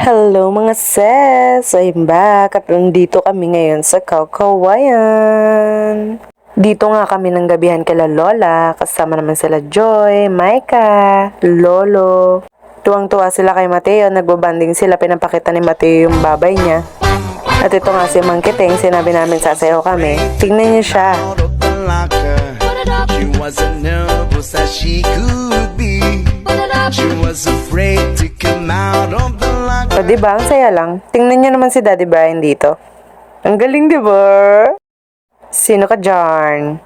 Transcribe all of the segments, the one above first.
Hello mga sis! So I'm back at nandito kami ngayon sa Kaukawayan. Dito nga kami ng gabihan kala Lola, kasama naman sila Joy, Maika, Lolo. Tuwang-tuwa sila kay Mateo, nagbabanding sila, pinapakita ni Mateo yung babay niya. At ito nga si Mang Kiting, sinabi namin sasayaw kami. Tingnan niyo siya. She was as nervous as she could be. She was afraid to come out of the locker. O diba, ang saya lang. Tingnan niyo naman si Daddy Brian dito. Ang galing diba? Sino ka dyan?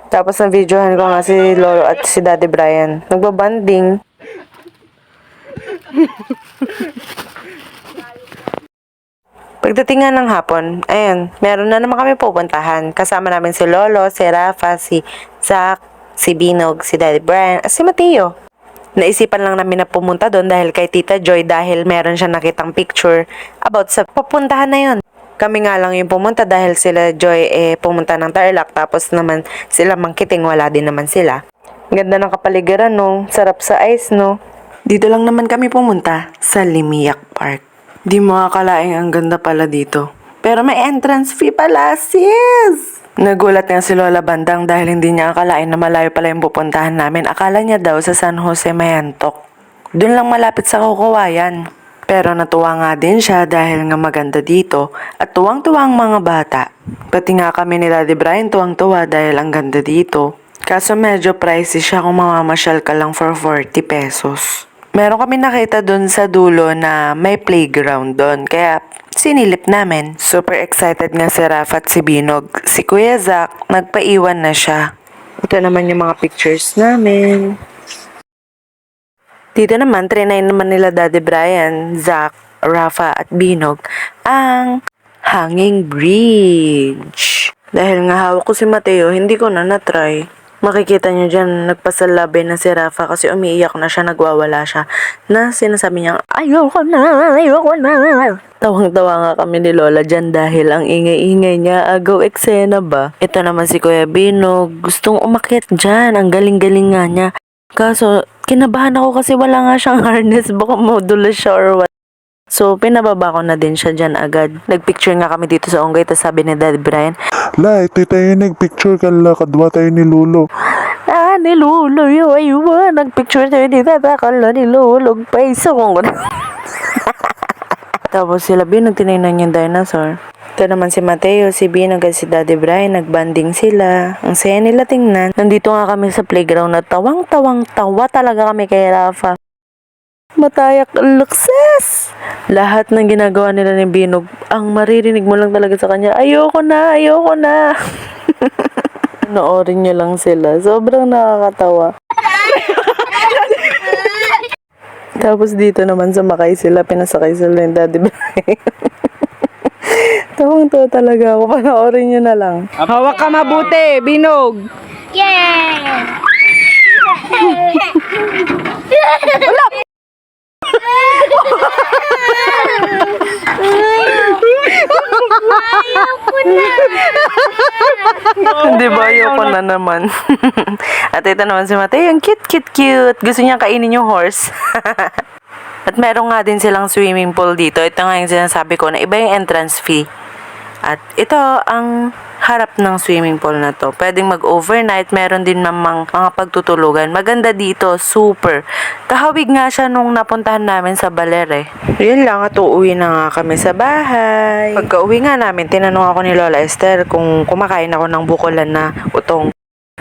Tapos na videohan ko nga si Lolo at si Daddy Brian. Nagbabanding. Pagdating nga ng hapon, ayun, meron na naman kami pupuntahan. Kasama namin si Lolo, si Rafa, si Zach, si Binog, si Daddy Brian, at si Mateo. Naisipan lang namin na pumunta doon dahil kay Tita Joy dahil meron siya nakitang picture about sa papuntahan na yun. Kami nga lang yung pumunta dahil sila Joy pumunta ng Tarlac, tapos naman sila Mang Kiting wala din naman sila. Ganda ng kapaligiran no, sarap sa ice no. Dito lang naman kami pumunta sa Limiak Park. Di mo akalaing ang ganda pala dito. Pero may entrance fee pala, sis! Nagulat nga si Lola Bandang dahil hindi niya akalain na malayo pala yung pupuntahan namin. Akala niya daw sa San Jose Mayantok. Doon lang malapit sa Kaukawayan. Pero natuwa nga din siya dahil nga maganda dito at tuwang-tuwa ang mga bata. Pati nga kami ni Daddy Brian tuwang-tuwa dahil ang ganda dito. Kaso medyo pricey siya kung mamamasyal ka lang for 40 pesos. Meron kami nakita doon sa dulo na may playground doon, kaya sinilip namin. Super excited nga si Rafa at si Binog. Si Kuya Zach, nagpaiwan na siya. Ito naman yung mga pictures namin. Dito naman, trinay naman nila Daddy Brian, Zach, Rafa at Binog ang hanging bridge. Dahil nga hawak ko si Mateo, hindi ko na natry. Makikita nyo dyan, nagpasalabay na si Rafa kasi umiiyak na siya, nagwawala siya. Na sinasabi niya, ayoko na, ayoko na. Tawang-tawa nga kami ni Lola dyan dahil ang ingay-ingay niya, agaw eksena ba? Ito naman si Kuya Binog, gustong umakyat dyan, ang galing-galing nga niya. Kaso, kinabahan ako kasi wala nga siyang harness, baka madulas siya or what. So, pinababa ko na din siya dyan agad. Nagpicture nga kami dito sa Ongay, tapos sabi ni Daddy Brian, La, ito tayo nagpicture kala kadwa tayo ni Lolo. ni Lolo yun, ayun, nagpicture tayo dito, takala ni Lolo, paiso kong Tapos sila Binog, tinignan yung dinosaur. Ito naman si Mateo, si Binog at si Daddy Brian, nagbanding sila. Ang saya nila tingnan. Nandito nga kami sa playground na tawang-tawa talaga kami kay Rafa. Matayak lukses! Lahat ng ginagawa nila ni Binog, ang maririnig mo lang talaga sa kanya, ayoko na, ayoko na. Noorin niyo lang sila. Sobrang nakakatawa. Tapos dito naman sumakay sila, pinasakay sila ni Daddy Brian. Tawang-tawa talaga ako. Panoorin niyo na lang. Hawak ka mabuti, Binog. Yeah! Di ba? Ayoko na naman. At ito naman si Mateo, yung cute. Gusto niya kainin yung horse. At meron nga din silang swimming pool dito. Ito nga yung sinasabi ko na iba yung entrance fee. At ito ang harap ng swimming pool na to. Pwedeng mag-overnight. Meron din namang mga pagtutulugan. Maganda dito. Super. Kahawig nga siya nung napuntahan namin sa Baler eh. Yun lang at uuwi na nga kami sa bahay. Pagka-uwi nga namin, tinanong ako ni Lola Esther kung kumakain ako ng bukolan na utong.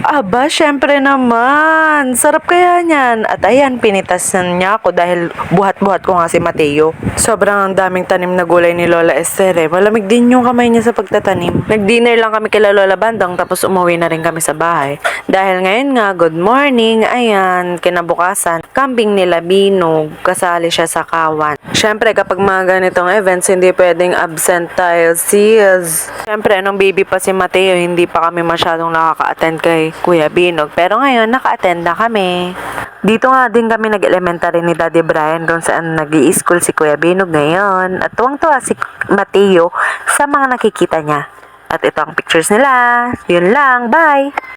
Aba, syempre naman. Sarap kaya niyan. At ayan, pinitasan niya ako dahil buhat-buhat ko nga si Mateo. Sobrang daming tanim na gulay ni Lola Esther eh. Malamig din yung kamay niya sa pagtatanim. Nag-dinner lang kami kila Lola Bandang tapos umuwi na rin kami sa bahay. Dahil ngayon nga, good morning. Ayan, kinabukasan. Kambing nila Binog. Kasali siya sa kawan. Syempre, kapag mga ganitong events, hindi pwedeng absent tayo. Sis. Syempre, nung baby pa si Mateo, hindi pa kami masyadong nakaka-attend kay Kuya Binog. Pero ngayon, naka-attend na kami. Dito nga din kami nag-elementary ni Daddy Brian kung saan nag-i-school si Kuya Binog ngayon. At tuwang-tuwa si Mateo sa mga nakikita niya. At ito ang pictures nila. Yun lang. Bye!